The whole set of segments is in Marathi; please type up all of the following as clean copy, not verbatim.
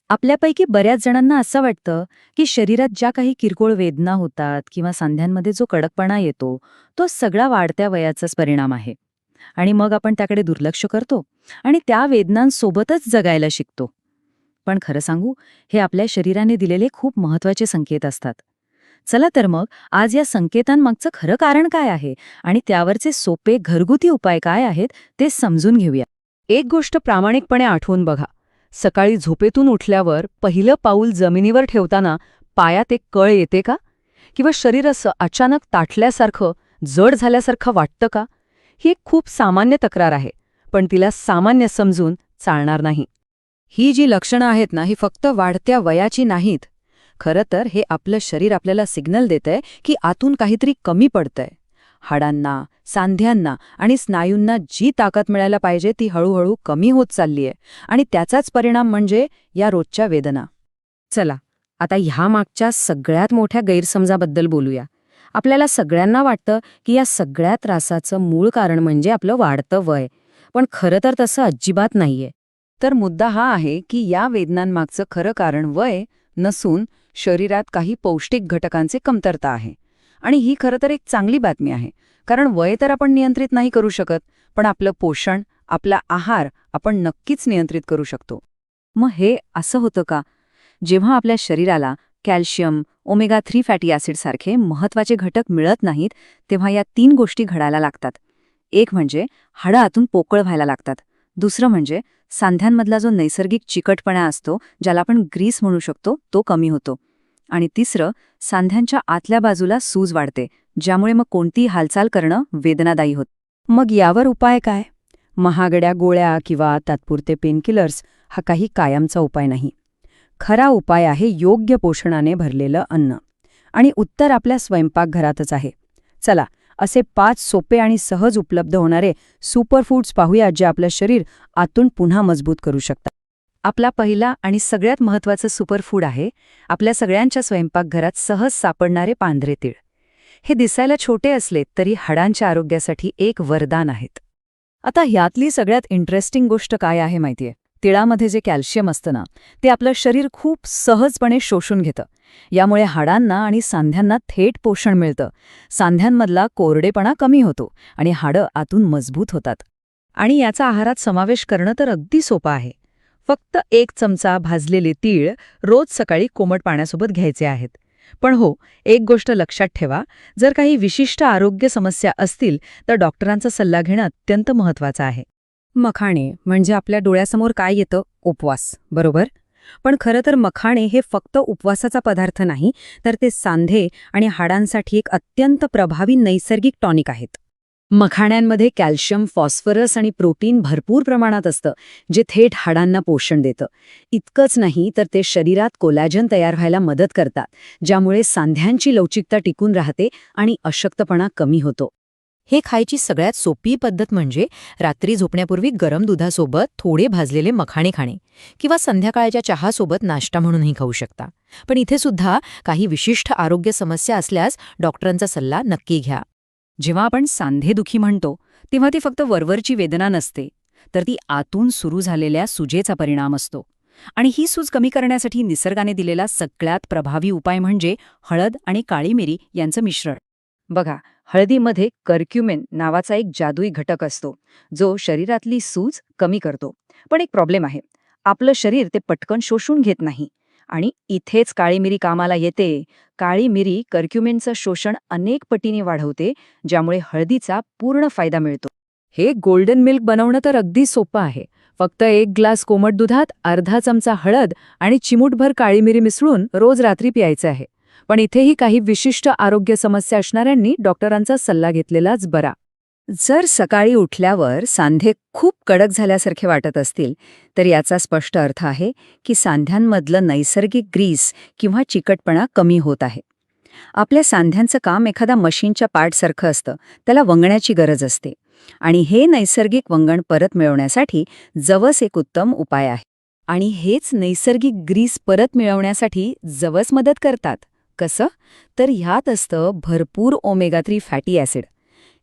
आपल्यापैकी बऱ्याच जणांना असं वाटतं की शरीरात ज्या काही किरकोळ वेदना होतात किंवा सांध्यांमध्ये जो कडकपणा येतो तो सगळा वाढत्या वयाचाच परिणाम आहे. आणि मग आपण त्याकडे दुर्लक्ष करतो आणि त्या वेदनांसोबतच जगायला शिकतो. पण खरं सांगू, हे आपल्या शरीराने दिलेले खूप महत्वाचे संकेत असतात. चला तर मग आज या संकेतांमागचं खरं कारण काय आहे आणि त्यावरचे सोपे घरगुती उपाय काय आहेत ते समजून घेऊया. एक गोष्ट प्रामाणिकपणे आठवून बघा. सकाळी झोपेतून उठल्यावर पहिलं पाऊल जमिनीवर ठेवताना पायात एक कळ येते का? किंवा शरीर असं अचानक ताठल्यासारखं, जड झाल्यासारखं वाटतं का? ही एक खूप सामान्य तक्रार आहे, पण तिला सामान्य समजून चालणार नाही. ही जी लक्षणं आहेत ना, ही फक्त वाढत्या वयाची नाहीत. खरं तर हे आपलं शरीर आपल्याला सिग्नल देतंय की आतून काहीतरी कमी पडतंय. हाडांना, सांध्यांना आणि स्नायूंना जी ताकद मिळायला पाहिजे ती हळूहळू कमी होत चाललीय, आणि त्याचाच परिणाम म्हणजे या रोजच्या वेदना. चला, आता ह्या मागच्या सगळ्यात मोठ्या गैरसमजाबद्दल बोलूया. आपल्याला सगळ्यांना वाटतं की या सगळ्या त्रासाचं मूळ कारण म्हणजे आपलं वाढतं वय, पण खरं तर तसं अजिबात नाहीये. तर मुद्दा हा आहे की या वेदनांमागचं खरं कारण वय नसून शरीरात काही पौष्टिक घटकांचे कमतरता आहे. आणि ही खरं तर एक चांगली बातमी आहे, कारण वय तर आपण नियंत्रित नाही करू शकत, पण आपलं पोषण, आपला आहार आपण नक्कीच नियंत्रित करू शकतो. मग हे असं होतं का? जेव्हा आपल्या शरीराला कॅल्शियम, ओमेगा 3 फॅटी ॲसिड सारखे महत्वाचे घटक मिळत नाहीत, तेव्हा या 3 गोष्टी घडायला लागतात. एक म्हणजे हाडं आतून पोकळ व्हायला लागतात. दुसरं म्हणजे सांध्यांमधला जो नैसर्गिक चिकटपणा असतो, ज्याला आपण ग्रीस म्हणू शकतो, तो कमी होतो. आणि तिसरं, सांध्यांच्या आतल्या बाजूला सूज वाढते, ज्यामुळे मग कोणतीही हालचाल करणं वेदनादायी होतं. मग यावर उपाय काय? महागड्या गोळ्या किंवा तात्पुरते पेनकिलर्स हा काही कायमचा उपाय नाही. खरा उपाय आहे योग्य पोषणाने भरलेलं अन्न. आणि उत्तर आपल्या स्वयंपाकघरातच आहे. चला, असे 5 सोपे आणि सहज उपलब्ध होणारे सुपरफूड्स पाहूया, जे आपलं शरीर आतून पुन्हा मजबूत करू शकतात. आपला पहिला आणि सगळ्यात महत्वाचं सुपरफूड आहे आपल्या सगळ्यांच्या स्वयंपाकघरात सहज सापडणारे पांढरे तीळ. हे दिसायला छोटे असले तरी हाडांच्या आरोग्यासाठी एक वरदान आहेत. आता ह्यातली सगळ्यात इंटरेस्टिंग गोष्ट काय आहे माहितीये? तिळामध्ये जे कॅल्शियम असतं ना, ते आपलं शरीर खूप सहजपणे शोषून घेतं. यामुळे हाडांना आणि सांध्यांना थेट पोषण मिळतं. सांध्यांमधला कोरडेपणा कमी होतो आणि हाडं आतून मजबूत होतात. आणि याचा आहारात समावेश करणं तर अगदी सोपं आहे. फक्त 1 चमचा भाजलेले तीळ रोज सकाळी कोमट पाण्यासोबत घ्यायचे आहेत. पण हो, एक गोष्ट लक्षात ठेवा, जर काही विशिष्ट आरोग्य समस्या असतील तर डॉक्टरांचा सल्ला घेणं अत्यंत महत्त्वाचं आहे. मखाणे म्हणजे आपल्या डोळ्यासमोर काय येतं? उपवास, बरोबर? पण खरं तर मखाणे हे फक्त उपवासाचा पदार्थ नाही, तर ते सांधे आणि हाडांसाठी एक अत्यंत प्रभावी नैसर्गिक टॉनिक आहेत. मखाण्यांमध्ये कॅल्शियम, फॉस्फरस आणि प्रोटीन भरपूर प्रमाणात असतं, जे थेट हाडांना पोषण देतं. इतकंच नाही तर ते शरीरात कोलॅजन तयार व्हायला मदत करतात, ज्यामुळे सांध्यांची लवचिकता टिकून राहते आणि अशक्तपणा कमी होतो. हे खायची सगळ्यात सोपी पद्धत म्हणजे रात्री झोपण्यापूर्वी गरम दुधासोबत थोडे भाजलेले मखाणे खाणे, किंवा संध्याकाळच्या चहासोबत नाश्ता म्हणूनही खाऊ शकता. पण इथे सुद्धा काही विशिष्ट आरोग्य समस्या असल्यास डॉक्टरांचा सल्ला नक्की घ्या. जेव्हा आपण सांधेदुखी म्हणतो तेव्हा ती फक्त वरवरची वेदना नसते, तर ती आतून सुरू झालेल्या सुजेचा परिणाम असतो. आणि ही सूज कमी करण्यासाठी निसर्गाने दिलेला सगळ्यात प्रभावी उपाय म्हणजे हळद आणि काळी मिरी यांचं मिश्रण. बघा, हळदीमध्ये कर्क्युमिन नावाचा एक जादुई घटक असतो, जो शरीरातली सूज कमी करतो. पण एक प्रॉब्लेम आहे, आपलं शरीर ते पटकन शोषून घेत नाही. आणि इथेच काळी मिरी कामाला येते. काळी मिरी कर्क्युमिनचं शोषण अनेक पटीने वाढवते, ज्यामुळे हळदीचा पूर्ण फायदा मिळतो. हे गोल्डन मिल्क बनवणं तर अगदी सोपं आहे. फक्त 1 ग्लास कोमट दुधात अर्धा चमचा हळद आणि चिमूटभर काळी मिरी मिसळून रोज रात्री प्यायचं आहे. पण इथेही काही विशिष्ट आरोग्य समस्या असणाऱ्यांनी डॉक्टरांचा सल्ला घेतलेलाच बरा. जर सकाळी उठल्यावर सांधे खूप कडक झाल्यासारखे वाटत असतील, तर याचा स्पष्ट अर्थ आहे की सांध्यांमधलं नैसर्गिक ग्रीस किंवा चिकटपणा कमी होत आहे. आपल्या सांध्यांचं काम एखादा मशीनच्या पार्टसारखं असतं, त्याला वंगण्याची गरज असते. आणि हे नैसर्गिक वंगण परत मिळवण्यासाठी जवस एक उत्तम उपाय आहे. आणि हेच नैसर्गिक ग्रीस परत मिळवण्यासाठी जवस मदत करतात. कसं? तर ह्यात असतं भरपूर ओमेगा 3 फॅटी ॲसिड.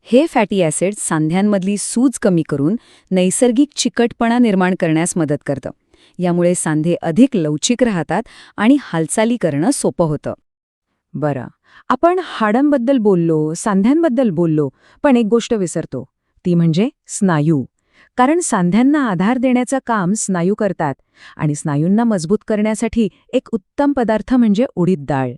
हे फॅटी ॲसिड सांध्यांमधली सूज कमी करून नैसर्गिक चिकटपणा निर्माण करण्यास मदत करतं. यामुळे सांधे अधिक लवचिक राहतात आणि हालचाली करणं सोपं होतं. बरं, आपण हाडांबद्दल बोललो, सांध्यांबद्दल बोललो, पण एक गोष्ट विसरतो, ती म्हणजे स्नायू. कारण सांध्यांना आधार देण्याचं काम स्नायू करतात आणि स्नायूंना मजबूत करण्यासाठी एक उत्तम पदार्थ म्हणजे उडीद डाळ.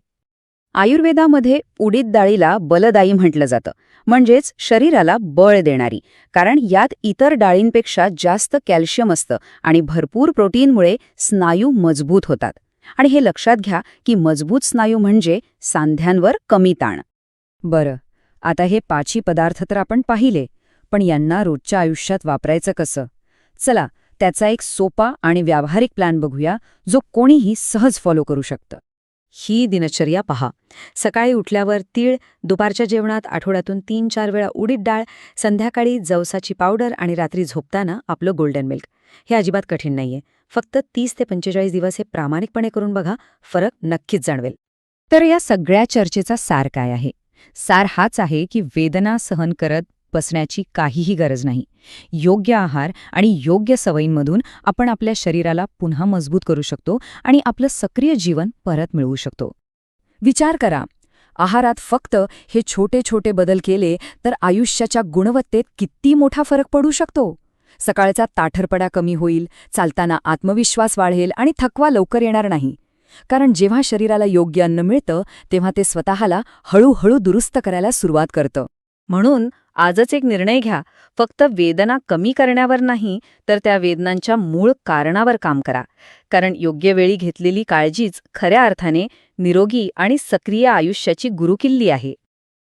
आयुर्वेदामध्ये उडीद डाळीला बलदायी म्हटलं जातं, म्हणजेच शरीराला बळ देणारी, कारण यात इतर डाळींपेक्षा जास्त कॅल्शियम असतं आणि भरपूर प्रोटीनमुळे स्नायू मजबूत होतात. आणि हे लक्षात घ्या की मजबूत स्नायू म्हणजे सांध्यांवर कमी ताण. बरं, आता हे 5 पदार्थ तर आपण पाहिले, पण यांना रोजच्या आयुष्यात वापरायचं कसं? चला, त्याचा एक सोपा आणि व्यावहारिक प्लॅन बघूया, जो कोणीही सहज फॉलो करू शकतं. ही दिनचर्या पहा. सकाळी उठल्यावर तीळ, दुपारच्या जेवणात आठवड्यातून 3-4 वेळा उडीद डाळ, संध्याकाळी जवसाची पावडर आणि रात्री झोपताना आपलं गोल्डन मिल्क. हे अजिबात कठीण नाहीये. फक्त 30 ते 45 दिवस हे प्रामाणिकपणे करून बघा, फरक नक्कीच जाणवेल. तर या सगळ्या चर्चेचा सार काय आहे? सार हाच आहे की वेदना सहन करत बसण्याची काहीही गरज नाही. योग्य आहार आणि योग्य सवयींमधून आपण आपल्या शरीराला पुन्हा मजबूत करू शकतो आणि आपलं सक्रिय जीवन परत मिळवू शकतो. विचार करा, आहारात फक्त हे छोटे छोटे बदल केले तर आयुष्याच्या गुणवत्तेत किती मोठा फरक पडू शकतो. सकाळचा ताठरपणा कमी होईल, चालताना आत्मविश्वास वाढेल आणि थकवा लवकर येणार नाही. कारण जेव्हा शरीराला योग्य अन्न मिळतं तेव्हा ते स्वतःला हळूहळू दुरुस्त करायला सुरुवात करतं. म्हणून आजच एक निर्णय घ्या, फक्त वेदना कमी करण्यावर नाही तर त्या वेदनांच्या मूळ कारणावर काम करा. कारण योग्य वेळी घेतलेली काळजीच खऱ्या अर्थाने निरोगी आणि सक्रिय आयुष्याची गुरुकिल्ली आहे.